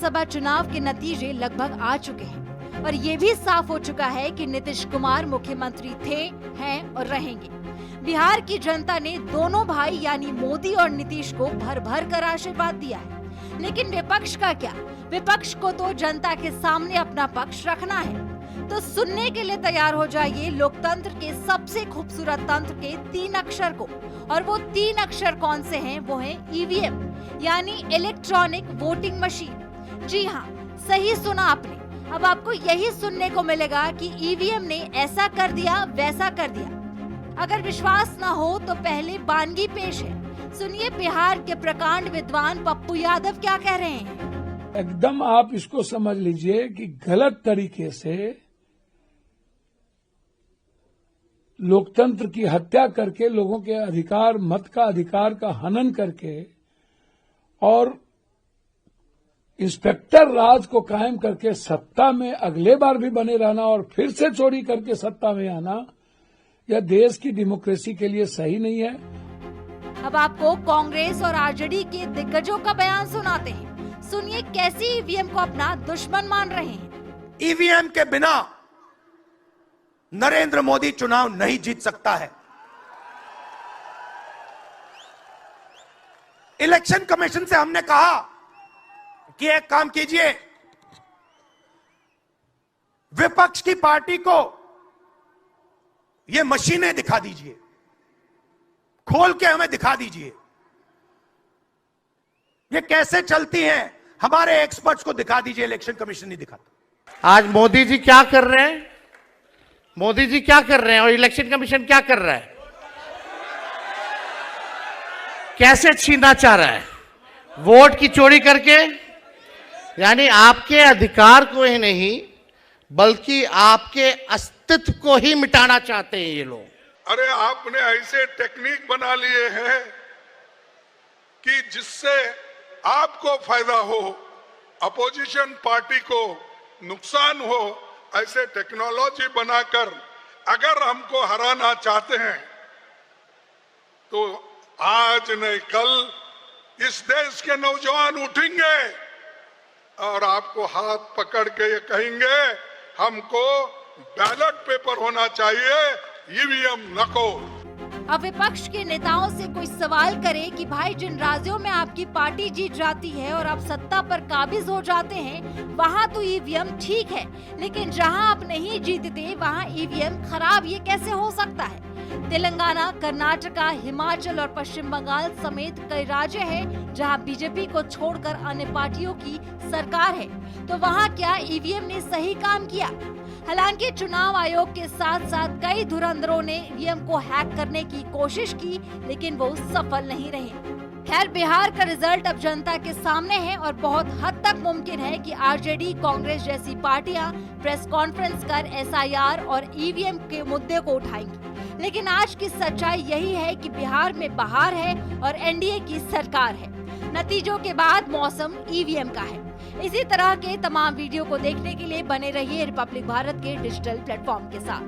विधानसभा चुनाव के नतीजे लगभग आ चुके हैं और ये भी साफ हो चुका है कि नीतीश कुमार मुख्यमंत्री थे, हैं और रहेंगे। बिहार की जनता ने दोनों भाई यानी मोदी और नीतीश को भर भर कर आशीर्वाद दिया है। लेकिन विपक्ष का क्या? विपक्ष को तो जनता के सामने अपना पक्ष रखना है। तो सुनने के लिए तैयार हो जाइए लोकतंत्र के सबसे खूबसूरत तंत्र के 3 अक्षर को। और वो 3 अक्षर कौन से हैं? वो है ईवीएम यानी इलेक्ट्रॉनिक वोटिंग मशीन। जी हाँ, सही सुना आपने। अब आपको यही सुनने को मिलेगा कि ईवीएम ने ऐसा कर दिया, वैसा कर दिया। अगर विश्वास ना हो तो पहले बानगी पेश है। सुनिए बिहार के प्रकांड विद्वान पप्पू यादव क्या कह रहे हैं। एकदम आप इसको समझ लीजिए कि गलत तरीके से लोकतंत्र की हत्या करके, लोगों के अधिकार, मत का अधिकार का हनन करके और इंस्पेक्टर राज को कायम करके सत्ता में अगले बार भी बने रहना और फिर से चोरी करके सत्ता में आना, यह देश की डेमोक्रेसी के लिए सही नहीं है। अब आपको कांग्रेस और आरजेडी के दिग्गजों का बयान सुनाते हैं। सुनिए कैसे ईवीएम को अपना दुश्मन मान रहे हैं। ईवीएम के बिना नरेंद्र मोदी चुनाव नहीं जीत सकता है। इलेक्शन कमीशन से हमने कहा कि एक काम कीजिए, विपक्ष की पार्टी को ये मशीनें दिखा दीजिए, खोल के हमें दिखा दीजिए ये कैसे चलती हैं, हमारे एक्सपर्ट्स को दिखा दीजिए। इलेक्शन कमीशन नहीं दिखाता। आज मोदी जी क्या कर रहे हैं? मोदी जी क्या कर रहे हैं और इलेक्शन कमीशन क्या कर रहा है? कैसे छीनना चाह रहा है? वोट की चोरी करके, यानी आपके अधिकार को ही नहीं बल्कि आपके अस्तित्व को ही मिटाना चाहते हैं ये लोग। अरे आपने ऐसे टेक्निक बना लिए हैं कि जिससे आपको फायदा हो, अपोजिशन पार्टी को नुकसान हो, ऐसे टेक्नोलॉजी बनाकर अगर हमको हराना चाहते हैं तो आज नहीं कल इस देश के नौजवान उठेंगे और आपको हाथ पकड़ के ये कहेंगे हमको बैलेट पेपर होना चाहिए, ईवीएम नको। अब विपक्ष के नेताओं से कोई सवाल करे कि भाई जिन राज्यों में आपकी पार्टी जीत जाती है और आप सत्ता पर काबिज हो जाते हैं वहाँ तो ईवीएम ठीक है, लेकिन जहाँ आप नहीं जीतते वहाँ ईवीएम खराब, ये कैसे हो सकता है? तेलंगाना, कर्नाटका, हिमाचल और पश्चिम बंगाल समेत कई राज्य हैं जहां बीजेपी को छोड़कर अन्य पार्टियों की सरकार है, तो वहां क्या ईवीएम ने सही काम किया? हालांकि चुनाव आयोग के साथ साथ कई धुरंधरों ने ईवीएम को हैक करने की कोशिश की, लेकिन वो सफल नहीं रहे। खैर, बिहार का रिजल्ट अब जनता के सामने है और बहुत हद तक मुमकिन है कि आरजेडी, कांग्रेस जैसी पार्टियां प्रेस कॉन्फ्रेंस कर एसआईआर और ईवीएम के मुद्दे को उठाएंगी। लेकिन आज की सच्चाई यही है कि बिहार में बहार है और एनडीए की सरकार है। नतीजों के बाद मौसम ईवीएम का है। इसी तरह के तमाम वीडियो को देखने के लिए बने रहिए रिपब्लिक भारत के डिजिटल प्लेटफॉर्म के साथ।